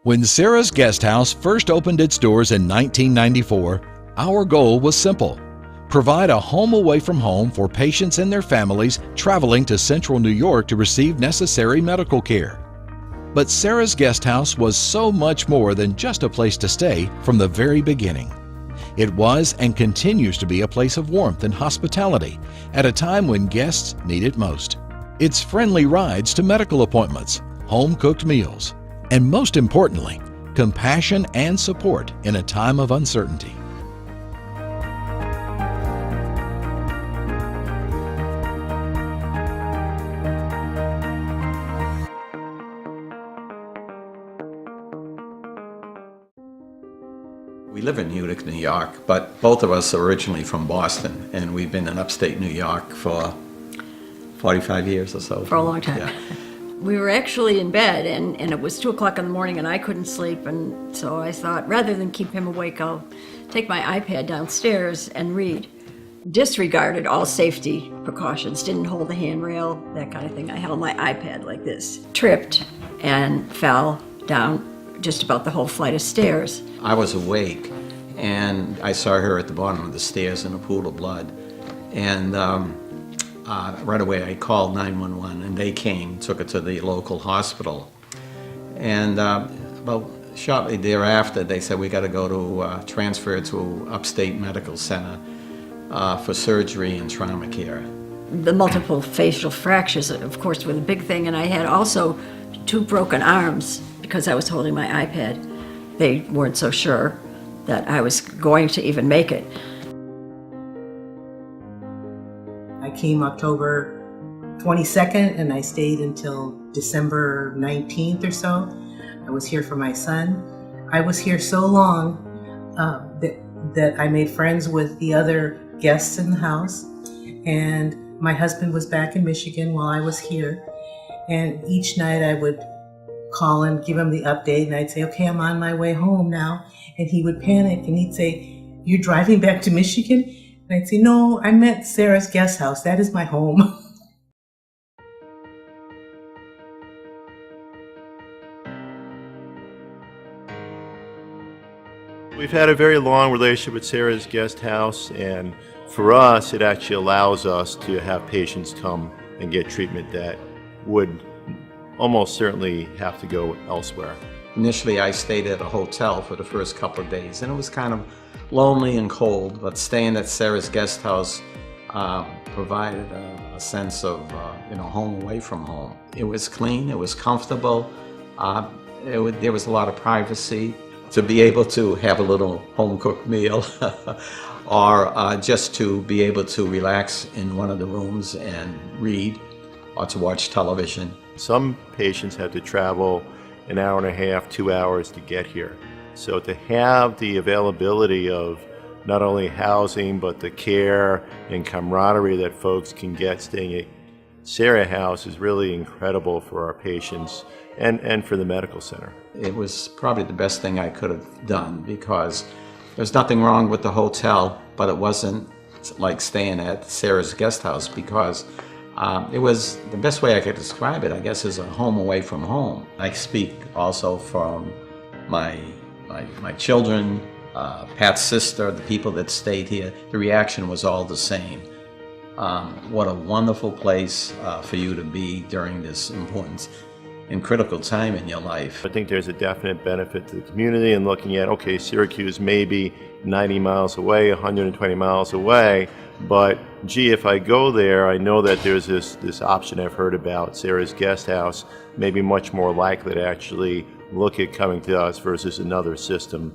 When Sarah's Guest House first opened its doors in 1994, our goal was simple: provide a home away from home for patients and their families traveling to Central New York to receive necessary medical care. But Sarah's Guest House was so much more than just a place to stay from the very beginning. It was and continues to be a place of warmth and hospitality at a time when guests need it most. It's friendly rides to medical appointments, home-cooked meals, and most importantly, compassion and support in a time of uncertainty. We live in Utica, New York, but both of us are originally from Boston, and we've been in upstate New York for 45 years or so. For a long time. Yeah. We were actually in bed, and it was 2 o'clock in the morning, and I couldn't sleep, and so I thought, rather than keep him awake, I'll take my iPad downstairs and read. Disregarded all safety precautions, didn't hold the handrail, that kind of thing. I held my iPad like this. Tripped and fell down just about the whole flight of stairs. I was awake, and I saw her at the bottom of the stairs in a pool of blood. And right away I called 911, and they came, took her to the local hospital. And about shortly thereafter, they said, we got to go to transfer to Upstate Medical Center for surgery and trauma care. The multiple facial fractures, of course, were the big thing, and I had also 2 broken arms because I was holding my iPad. They weren't so sure that I was going to even make it. I came October 22nd and I stayed until December 19th or so. I was here for my son. I was here so long that I made friends with the other guests in the house, and my husband was back in Michigan while I was here, and each night I would call and give him the update, and I'd say, okay, I'm on my way home now, and he would panic and he'd say, you're driving back to Michigan? And I'd say, no, I'm at Sarah's Guest House. That is my home. We've had a very long relationship with Sarah's Guest House, and for us, it actually allows us to have patients come and get treatment that would almost certainly have to go elsewhere. Initially, I stayed at a hotel for the first couple of days, and it was kind of lonely and cold, but staying at Sarah's Guest House provided a sense of home away from home. It was clean, it was comfortable, there was a lot of privacy. To be able to have a little home-cooked meal or just to be able to relax in one of the rooms and read or to watch television. Some patients had to travel an hour and a half, 2 hours to get here. So to have the availability of not only housing, but the care and camaraderie that folks can get staying at Sarah House is really incredible for our patients and for the medical center. It was probably the best thing I could have done, because there's nothing wrong with the hotel, but it wasn't like staying at Sarah's Guest House, because it was the best way I could describe it, I guess, is a home away from home. I speak also from my children, Pat's sister, the people that stayed here. The reaction was all the same. What a wonderful place for you to be during this important and critical time in your life. I think there's a definite benefit to the community in looking at, okay, Syracuse may be 90 miles away, 120 miles away, but gee, if I go there, I know that there's this option I've heard about, Sarah's Guest House, maybe much more likely to actually look at coming to us versus another system.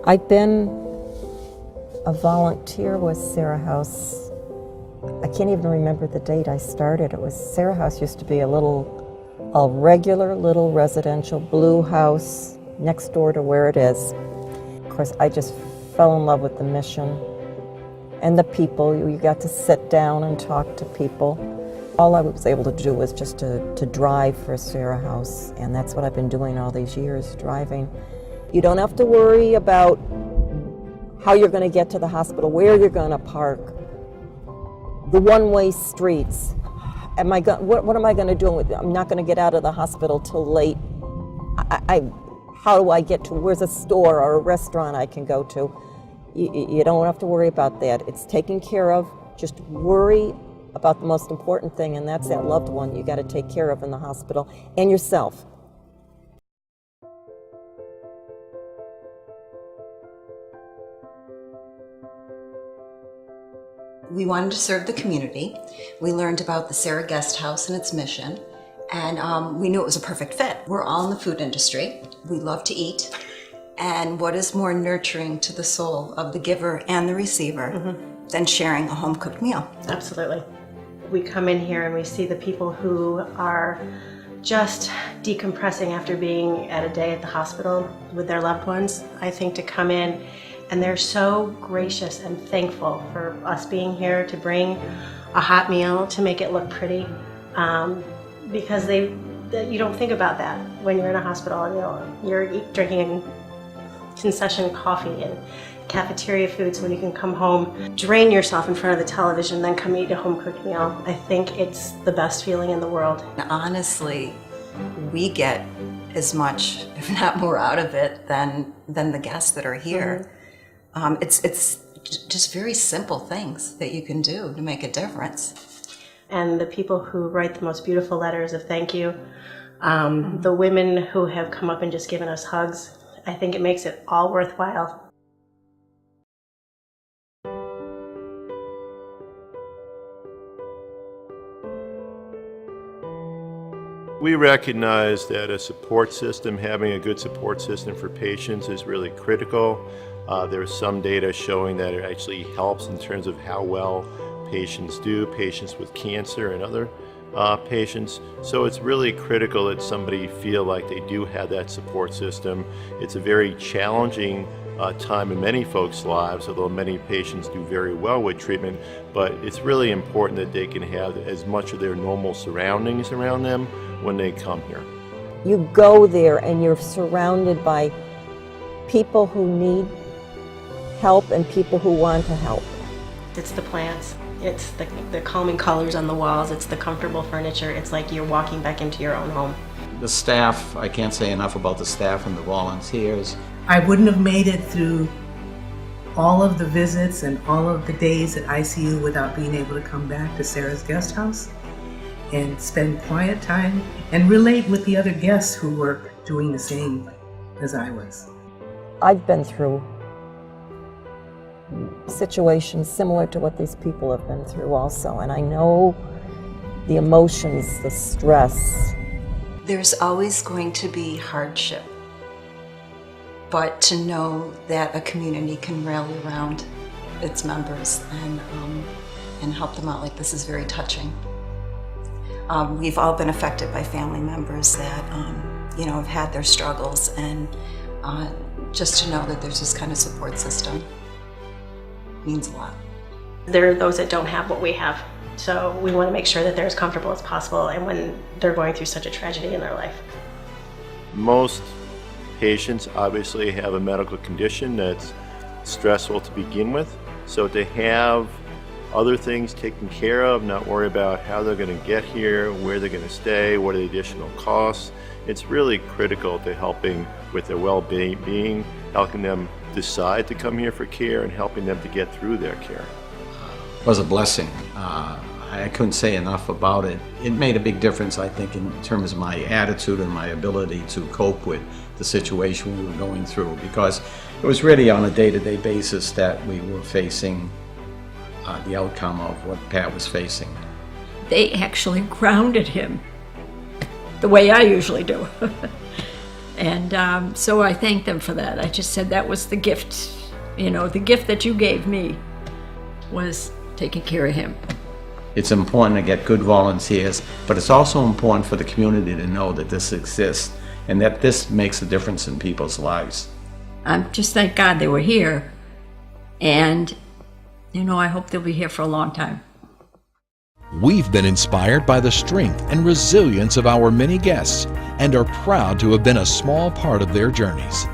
I've been a volunteer with Sarah House. I can't even remember the date I started. Sarah House used to be a regular little residential blue house next door to where it is. Of course, I just fell in love with the mission and the people. You got to sit down and talk to people. All I was able to do was just to drive for Sarah House, and that's what I've been doing all these years, driving. You don't have to worry about how you're going to get to the hospital, where you're going to park, the one-way streets. What am I going to do? I'm not going to get out of the hospital till late. How do I get to, where's a store or a restaurant I can go to? You don't have to worry about that. It's taken care of. Just worry about the most important thing, and that's that loved one you got to take care of in the hospital, and yourself. We wanted to serve the community. We learned about the Sarah Guest House and its mission, and we knew it was a perfect fit. We're all in the food industry. We love to eat. And what is more nurturing to the soul of the giver and the receiver than sharing a home-cooked meal? Absolutely. We come in here and we see the people who are just decompressing after being at a day at the hospital with their loved ones. I think to come in and they're so gracious and thankful for us being here to bring a hot meal, to make it look pretty, because you don't think about that when you're in a hospital. You know, you're drinking concession coffee and cafeteria foods when you can come home, drain yourself in front of the television, then come eat a home-cooked meal. I think it's the best feeling in the world. Honestly, we get as much, if not more, out of it than the guests that are here. It's just very simple things that you can do to make a difference. And the people who write the most beautiful letters of thank you, the women who have come up and just given us hugs, I think it makes it all worthwhile. We recognize that a support system, having a good support system for patients is really critical. There's some data showing that it actually helps in terms of how well patients do, patients with cancer and other patients. So it's really critical that somebody feel like they do have that support system. It's a very challenging time in many folks' lives, although many patients do very well with treatment, but it's really important that they can have as much of their normal surroundings around them when they come here. You go there and you're surrounded by people who need help and people who want to help. It's the plants, it's the calming colors on the walls, it's the comfortable furniture. It's like you're walking back into your own home. The staff, I can't say enough about the staff and the volunteers. I wouldn't have made it through all of the visits and all of the days at ICU without being able to come back to Sarah's Guest House and spend quiet time and relate with the other guests who were doing the same as I was. I've been through situations similar to what these people have been through also, and I know the emotions, the stress. There's always going to be hardship, but to know that a community can rally around its members and help them out like this is very touching. We've all been affected by family members that have had their struggles, and just to know that there's this kind of support system means a lot. There are those that don't have what we have, so we want to make sure that they're as comfortable as possible, and when they're going through such a tragedy in their life. Most patients obviously have a medical condition that's stressful to begin with, so to have other things taken care of, not worry about how they're going to get here, where they're going to stay, what are the additional costs, it's really critical to helping with their well-being, helping them decide to come here for care and helping them to get through their care. It was a blessing. I couldn't say enough about it. It made a big difference, I think, in terms of my attitude and my ability to cope with the situation we were going through, because it was really on a day-to-day basis that we were facing the outcome of what Pat was facing. They actually grounded him the way I usually do. And so I thanked them for that. I just said that was the gift. The gift that you gave me was taking care of him. It's important to get good volunteers, but it's also important for the community to know that this exists and that this makes a difference in people's lives. Just thank God they were here. And, I hope they'll be here for a long time. We've been inspired by the strength and resilience of our many guests and are proud to have been a small part of their journeys.